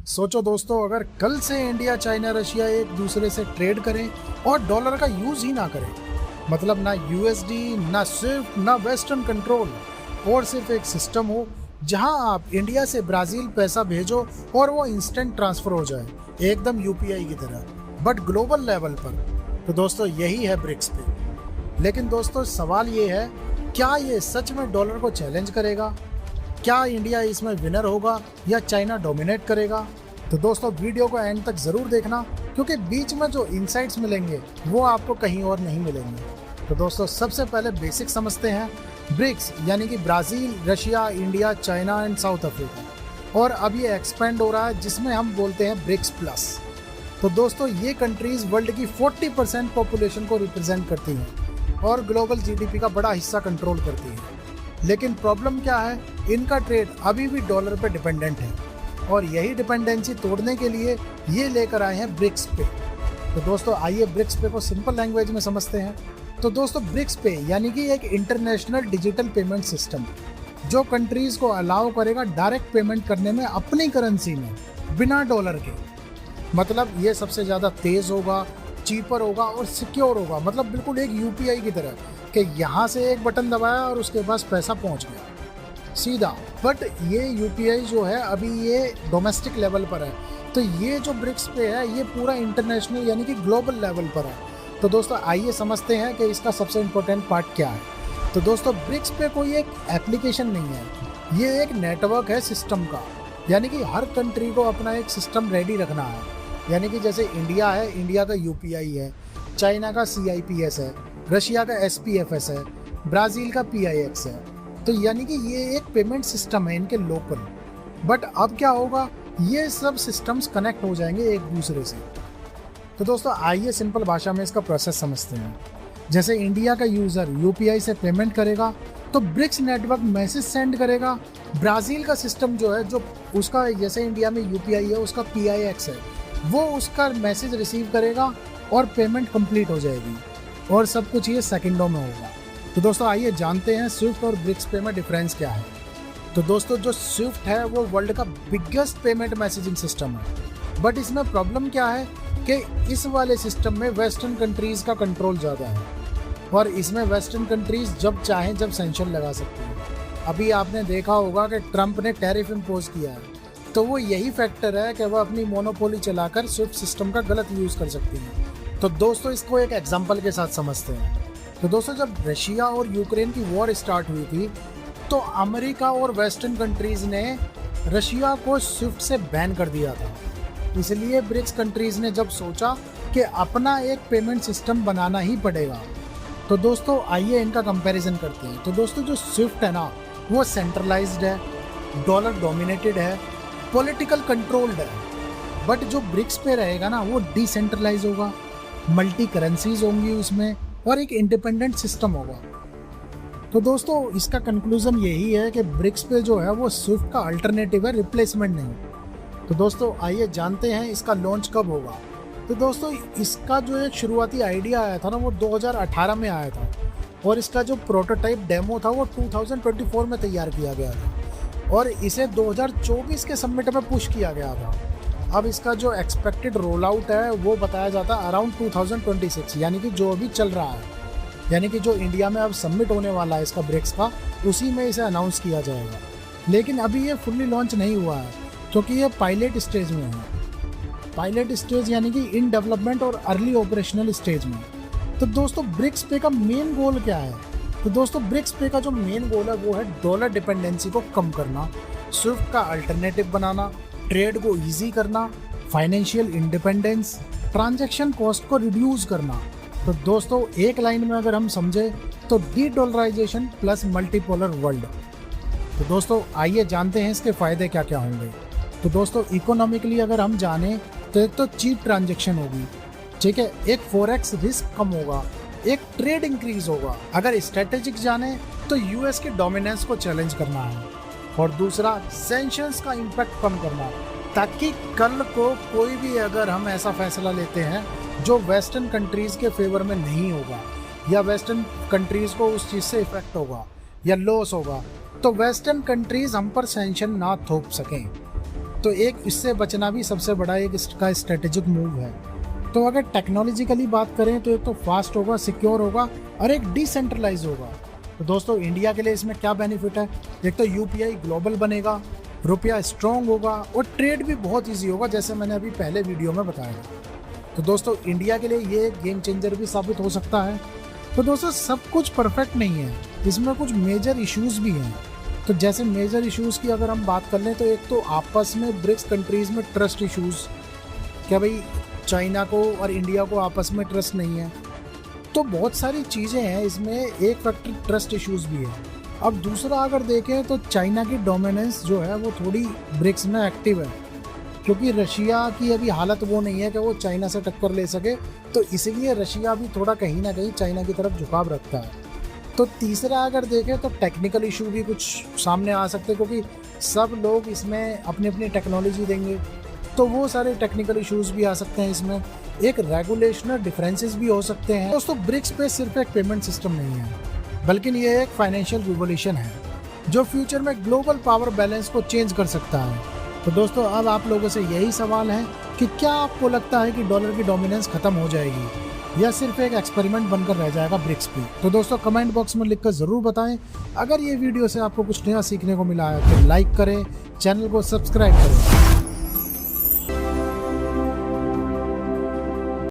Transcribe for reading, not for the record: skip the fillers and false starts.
सोचो दोस्तों, अगर कल से इंडिया, चाइना, रशिया एक दूसरे से ट्रेड करें और डॉलर का यूज ही ना करें, मतलब ना यूएसडी, ना स्विफ्ट, ना वेस्टर्न कंट्रोल, और सिर्फ एक सिस्टम हो जहां आप इंडिया से ब्राजील पैसा भेजो और वो इंस्टेंट ट्रांसफर हो जाए, एकदम यूपीआई की तरह, बट ग्लोबल लेवल पर। तो दोस्तों यही है ब्रिक्स पे। लेकिन दोस्तों सवाल ये है, क्या ये सच में डॉलर को चैलेंज करेगा? क्या इंडिया इसमें विनर होगा या चाइना डोमिनेट करेगा? तो दोस्तों वीडियो को एंड तक जरूर देखना, क्योंकि बीच में जो इनसाइट्स मिलेंगे वो आपको कहीं और नहीं मिलेंगे। तो दोस्तों सबसे पहले बेसिक समझते हैं। ब्रिक्स यानी कि Brazil, Russia, India, China and south Africa, और अब ये एक्सपेंड हो रहा है जिसमें हम बोलते हैं ब्रिक्स प्लस। तो दोस्तों ये कंट्रीज वर्ल्ड की 40% पॉपुलेशन को रिप्रेजेंट करती हैं और ग्लोबल जीडीपी का बड़ा हिस्सा कंट्रोल करती हैं। लेकिन प्रॉब्लम क्या है, इनका ट्रेड अभी भी डॉलर पर डिपेंडेंट है, और यही डिपेंडेंसी तोड़ने के लिए ये लेकर आए हैं ब्रिक्स पे। तो दोस्तों आइए ब्रिक्स पे को सिंपल लैंग्वेज में समझते हैं। तो दोस्तों ब्रिक्स पे यानी कि एक इंटरनेशनल डिजिटल पेमेंट सिस्टम, जो कंट्रीज को अलाउ करेगा डायरेक्ट पेमेंट करने में अपनी करेंसी में, बिना डॉलर के। मतलब ये सबसे ज़्यादा तेज़ होगा, चीपर होगा और सिक्योर होगा, मतलब बिल्कुल एक यूपीआई की तरह कि यहाँ से एक बटन दबाया और उसके पास पैसा पहुँच गया सीधा। बट ये यूपीआई जो है अभी ये डोमेस्टिक लेवल पर है, तो ये जो ब्रिक्स पे है ये पूरा इंटरनेशनल यानी कि ग्लोबल लेवल पर है। तो दोस्तों आइए समझते हैं कि इसका सबसे इम्पोर्टेंट पार्ट क्या है। तो दोस्तों ब्रिक्स पे कोई एक एप्लीकेशन नहीं है, ये एक नेटवर्क है सिस्टम का, यानी कि हर कंट्री को अपना एक सिस्टम रेडी रखना है। यानी कि जैसे इंडिया है, इंडिया का यूपीआई है, चाइना का सीआईपीएस है, रशिया का एसपीएफएस है, ब्राज़ील का पीआईएक्स है। तो यानी कि ये एक पेमेंट सिस्टम है इनके लोकल। बट अब क्या होगा, ये सब सिस्टम्स कनेक्ट हो जाएंगे एक दूसरे से। तो दोस्तों आइए सिंपल भाषा में इसका प्रोसेस समझते हैं। जैसे इंडिया का यूज़र यूपीआई से पेमेंट करेगा तो ब्रिक्स नेटवर्क मैसेज सेंड करेगा। ब्राज़ील का सिस्टम जो है, जो उसका जैसे इंडिया में यूपीआई है उसका पीआईएक्स है, वो उसका मैसेज रिसीव करेगा और पेमेंट कंप्लीट हो जाएगी, और सब कुछ ये सेकंडों में होगा। तो दोस्तों आइए जानते हैं स्विफ्ट और ब्रिक्स पे में डिफरेंस क्या है। तो दोस्तों जो स्विफ्ट है वो वर्ल्ड का बिगेस्ट पेमेंट मैसेजिंग सिस्टम है, बट इसमें प्रॉब्लम क्या है कि इस वाले सिस्टम में वेस्टर्न कंट्रीज़ का कंट्रोल ज़्यादा है, और इसमें वेस्टर्न कंट्रीज़ जब चाहें जब सैंक्शन लगा सकती हैं। अभी आपने देखा होगा कि ट्रंप ने टैरिफ इम्पोज किया है, तो वो यही फैक्टर है कि वह अपनी मोनोपोली चलाकर स्विफ्ट सिस्टम का गलत यूज़ कर सकती हैं। तो दोस्तों इसको एक एग्जांपल के साथ समझते हैं। तो दोस्तों जब रशिया और यूक्रेन की वॉर स्टार्ट हुई थी, तो अमेरिका और वेस्टर्न कंट्रीज़ ने रशिया को स्विफ्ट से बैन कर दिया था। इसलिए ब्रिक्स कंट्रीज़ ने जब सोचा कि अपना एक पेमेंट सिस्टम बनाना ही पड़ेगा। तो दोस्तों आइए इनका कंपैरिजन करते हैं। तो दोस्तों जो स्विफ्ट है ना, वो सेंट्रलाइज्ड है, डॉलर डोमिनेटेड है, पॉलिटिकल कंट्रोल्ड है। बट जो ब्रिक्स पे रहेगा ना, वो डिसेंट्रलाइज होगा, मल्टी करेंसीज होंगी उसमें, और एक इंडिपेंडेंट सिस्टम होगा। तो दोस्तों इसका कंक्लूजन यही है कि ब्रिक्स पे जो है वो स्विफ्ट का अल्टरनेटिव है, रिप्लेसमेंट नहीं। तो दोस्तों आइए जानते हैं इसका लॉन्च कब होगा। तो दोस्तों इसका जो एक शुरुआती आइडिया आया था ना, वो 2018 में आया था, और इसका जो प्रोटोटाइप डेमो था वो 2024 में तैयार किया गया था, और इसे 2024 के समिट में पुश किया गया था। अब इसका जो एक्सपेक्टेड रोल आउट है वो बताया जाता है अराउंड 2026, यानी कि जो अभी चल रहा है, यानी कि जो इंडिया में अब सबमिट होने वाला है इसका ब्रिक्स का, उसी में इसे अनाउंस किया जाएगा। लेकिन अभी ये फुल्ली लॉन्च नहीं हुआ है, क्योंकि ये पायलट स्टेज में है। पायलट स्टेज यानी कि इन डेवलपमेंट और अर्ली ऑपरेशनल स्टेज में। तो दोस्तों ब्रिक्स पे का मेन गोल क्या है? तो दोस्तों ब्रिक्स पे का जो मेन गोल है वो है डॉलर डिपेंडेंसी को कम करना, स्विफ्ट का अल्टरनेटिव बनाना, ट्रेड को इजी करना, फाइनेंशियल इंडिपेंडेंस, ट्रांजैक्शन कॉस्ट को रिड्यूस करना। तो दोस्तों एक लाइन में अगर हम समझे तो de dollarization plus multipolar world. तो दोस्तों आइए जानते हैं इसके फ़ायदे क्या क्या होंगे। तो दोस्तों इकोनॉमिकली अगर हम जाने तो एक तो चीप ट्रांजैक्शन होगी, ठीक है, एक फॉरेक्स रिस्क कम होगा, एक ट्रेड इंक्रीज होगा। अगर स्ट्रेटेजिक जाने तो यूएस के डोमिनेंस को चैलेंज करना है, और दूसरा सैंक्शंस का इम्पैक्ट कम करना, ताकि कल को कोई भी अगर हम ऐसा फैसला लेते हैं जो वेस्टर्न कंट्रीज़ के फेवर में नहीं होगा, या वेस्टर्न कंट्रीज़ को उस चीज़ से इफेक्ट होगा या लॉस होगा, तो वेस्टर्न कंट्रीज़ हम पर सैंक्शन ना थोप सकें। तो एक इससे बचना भी सबसे बड़ा एक इसका स्ट्रेटेजिक मूव है। तो अगर टेक्नोलॉजिकली बात करें तो एक तो फास्ट होगा, सिक्योर होगा और एक डिसेंट्रलाइज होगा। तो दोस्तों इंडिया के लिए इसमें क्या बेनिफिट है? एक तो यूपीआई ग्लोबल बनेगा, रुपया स्ट्रॉन्ग होगा और ट्रेड भी बहुत ईजी होगा, जैसे मैंने अभी पहले वीडियो में बताया। तो दोस्तों इंडिया के लिए ये गेम चेंजर भी साबित हो सकता है। तो दोस्तों सब कुछ परफेक्ट नहीं है, इसमें कुछ मेजर इश्यूज भी हैं। तो जैसे मेजर इश्यूज की अगर हम बात कर लें तो एक तो आपस में ब्रिक्स कंट्रीज में ट्रस्ट इश्यूज, क्या भाई चाइना को और इंडिया को आपस में ट्रस्ट नहीं है। तो बहुत सारी चीज़ें हैं इसमें, एक फैक्टर ट्रस्ट इश्यूज भी है। अब दूसरा अगर देखें तो चाइना की डोमिनेंस जो है वो थोड़ी ब्रिक्स में एक्टिव है, क्योंकि रशिया की अभी हालत वो नहीं है कि वो चाइना से टक्कर ले सके, तो इसलिए रशिया भी थोड़ा कहीं ना कहीं चाइना की तरफ झुकाव रखता है। तो तीसरा अगर देखें तो टेक्निकल इशू भी कुछ सामने आ सकते हैं, क्योंकि सब लोग इसमें अपनी अपनी टेक्नोलॉजी देंगे, तो वो सारे टेक्निकल इश्यूज भी आ सकते हैं इसमें। एक रेगुलेशनल डिफरेंसेस भी हो सकते हैं। दोस्तों ब्रिक्स पे सिर्फ एक पेमेंट सिस्टम नहीं है, बल्कि ये एक फाइनेंशियल रिवॉल्यूशन है जो फ्यूचर में ग्लोबल पावर बैलेंस को चेंज कर सकता है। तो दोस्तों अब आप लोगों से यही सवाल है कि क्या आपको लगता है कि डॉलर की डोमिनेंस खत्म हो जाएगी या सिर्फ एक एक्सपेरिमेंट बनकर रह जाएगा ब्रिक्स पे? तो दोस्तों कमेंट बॉक्स में लिखकर ज़रूर बताएं। अगर ये वीडियो से आपको कुछ नया सीखने को मिला है तो लाइक करें, चैनल को सब्सक्राइब करें।